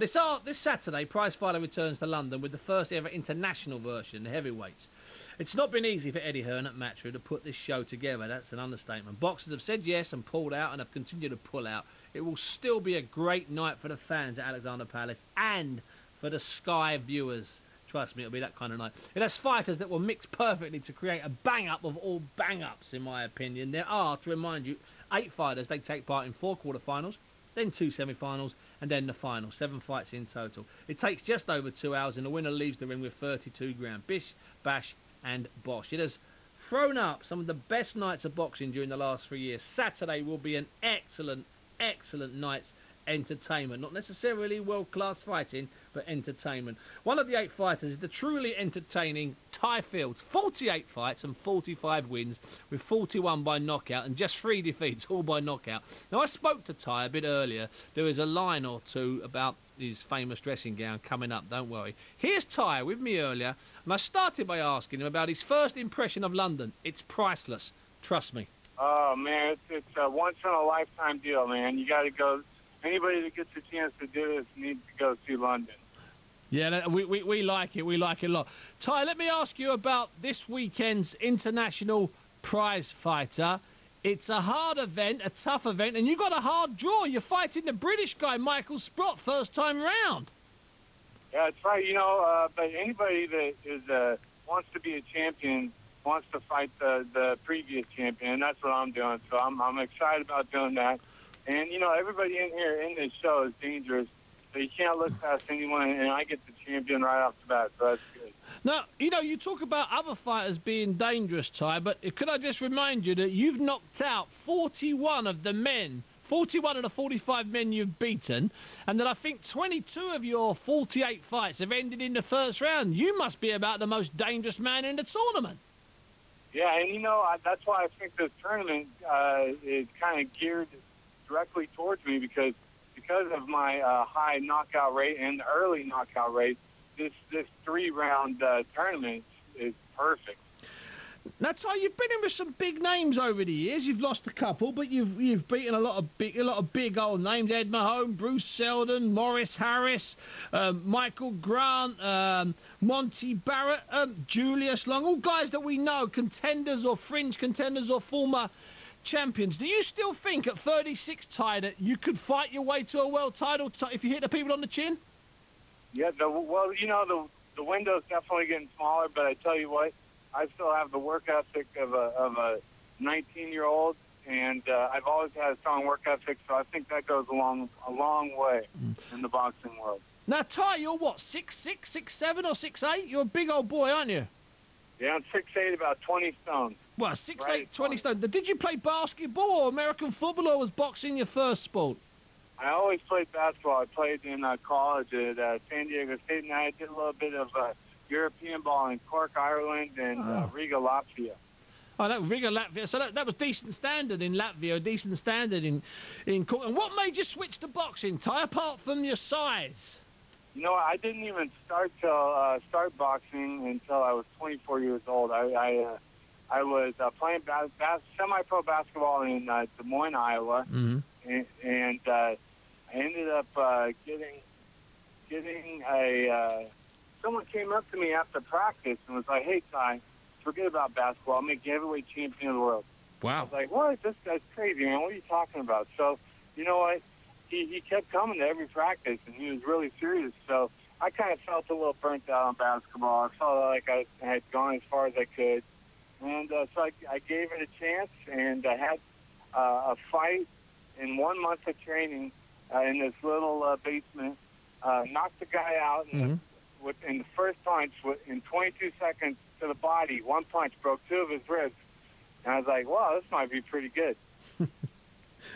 This Saturday, Prizefighter returns to London with the first ever international version, the heavyweights. It's not been easy for Eddie Hearn at Matchroom to put this show together. That's an understatement. Boxers have said yes and pulled out and have continued to pull out. It will still be a great night for the fans at Alexandra Palace and for the Sky viewers. Trust me, it'll be that kind of night. It has fighters that will mix perfectly to create a bang-up of all bang-ups, in my opinion. There are, to remind you, 8 fighters. They take part in 4 quarterfinals, then 2 semi-finals, and then the final. 7 fights in total. It takes just over 2 hours, and the winner leaves the ring with 32 grand. Bish, bash, and bosh. It has thrown up some of the best nights of boxing during the last 3 years. Saturday will be an excellent night's entertainment. Not necessarily world-class fighting, but entertainment. One of the 8 fighters is the truly entertaining Tye Fields. 48 fights and 45 wins, with 41 by knockout and just 3 defeats, all by knockout. Now, I spoke to Tye a bit earlier. There is a line or two about his famous dressing gown coming up, don't worry. Here's Tye with me earlier, and I started by asking him about his first impression of London. It's priceless. Trust me. Oh, man, it's a once-in-a-lifetime deal, man. You got to go. Anybody that gets a chance to do this needs to go see London. Yeah, we like it. We like it a lot. Tye, let me ask you about this weekend's International Prizefighter. It's a hard event, a tough event, and you got a hard draw. You're fighting the British guy, Michael Sprott, first time round. Yeah, that's right. You know, but anybody that is wants to be a champion wants to fight the previous champion, and that's what I'm doing. So I'm excited about doing that. And, you know, everybody in here in this show is dangerous, so you can't look past anyone, and I get the champion right off the bat, so that's good. Now, you know, you talk about other fighters being dangerous, Tye, but could I just remind you that you've knocked out 41 of the men, 41 of the 45 men you've beaten, and that I think 22 of your 48 fights have ended in the first round. You must be about the most dangerous man in the tournament. Yeah, and, you know, that's why I think this tournament is kind of geared directly towards me because of my high knockout rate and the early knockout rate. This 3-round tournament is perfect. Now, Tye, you've been in with some big names over the years. You've lost a couple, but you've beaten a lot of big old names: Ed Mahone, Bruce Seldon, Morris Harris, Michael Grant, Monty Barrett, Julius Long, all guys that we know, contenders or fringe contenders or former champions. Do you still think at 36, Tye, that you could fight your way to a world title if you hit the people on the chin? Yeah, well, you know, the window's definitely getting smaller, but I tell you what, I still have the work ethic of a 19-year-old, and I've always had a strong work ethic, so I think that goes a long way in the boxing world. Now, Tye, you're what, 6'6", 6'7", or 6'8"? You're a big old boy, aren't you? Yeah, I'm 6'8", about 20 stone. Well, 6'8", 20 stone. Did you play basketball or American football, or was boxing your first sport? I always played basketball. I played in college at San Diego State, and I did a little bit of European ball in Cork, Ireland, and Riga, Latvia. Oh, that Riga, Latvia. So that was decent standard in Latvia, decent standard in Cork. And what made you switch to boxing, Tye, apart from your size? You know, I didn't even start boxing until I was 24 years old. I was playing semi-pro basketball in Des Moines, Iowa, and I ended up getting a. Someone came up to me after practice and was like, "Hey, Tye, forget about basketball. I'll make you heavyweight champion of the world." Wow! I was like, "What? This guy's crazy, man. What are you talking about?" So, you know what? He kept coming to every practice, and he was really serious. So I kind of felt a little burnt out on basketball. I felt like I had gone as far as I could. And so I gave it a chance, and I had a fight in 1 month of training in this little basement. Knocked the guy out in the first punch in 22 seconds to the body. One punch broke 2 of his ribs. And I was like, wow, this might be pretty good.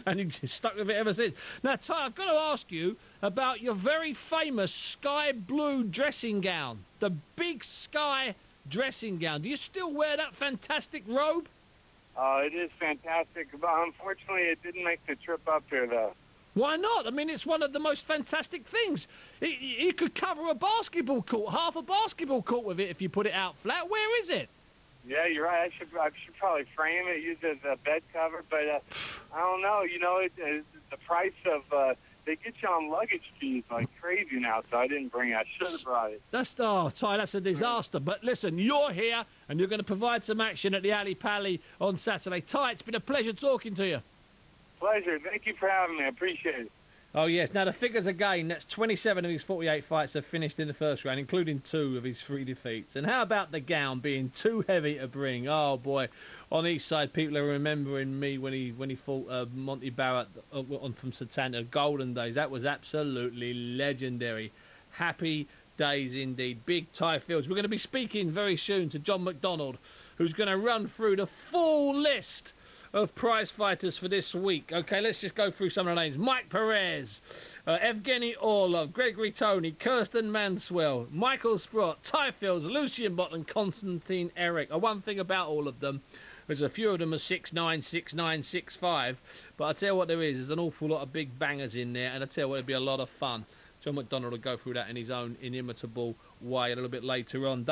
And you've stuck with it ever since. Now, Tye, I've got to ask you about your very famous sky blue dressing gown. The big sky dressing gown. Do you still wear that fantastic robe? It is fantastic, but unfortunately it didn't make the trip up here, though. Why not? I mean, it's one of the most fantastic things. You could cover a basketball court, half a basketball court with it if you put it out flat. Where is it? Yeah, you're right. I should probably frame it, use it as a bed cover, but I don't know. You know, the price of they get you on luggage fees like crazy now, so I didn't bring it. I should have brought it. Tye, that's a disaster. But listen, you're here, and you're going to provide some action at the Alley Pally on Saturday. Tye, it's been a pleasure talking to you. Pleasure. Thank you for having me. I appreciate it. Oh, yes. Now, the figures again, that's 27 of his 48 fights have finished in the first round, including 2 of his 3 defeats. And how about the gown being too heavy to bring? Oh, boy. On each side, people are remembering me when he fought Monty Barrett from Satanta. Golden days. That was absolutely legendary. Happy days indeed. Big Tye Fields. We're going to be speaking very soon to John McDonald, who's going to run through the full list of prize fighters for this week. Okay, let's just go through some of the names. Mike Perez, Evgeny Orlov, Gregory Tony, Kirsten Manswell, Michael Sprott, Tye Fields, Lucien Bott and Konstantin Eric. One thing about all of them, there's a few of them are 6'9", 6'9", 6'5", but I tell you what there's an awful lot of big bangers in there, and I tell you what, it'd be a lot of fun. John McDonald will go through that in his own inimitable way a little bit later on.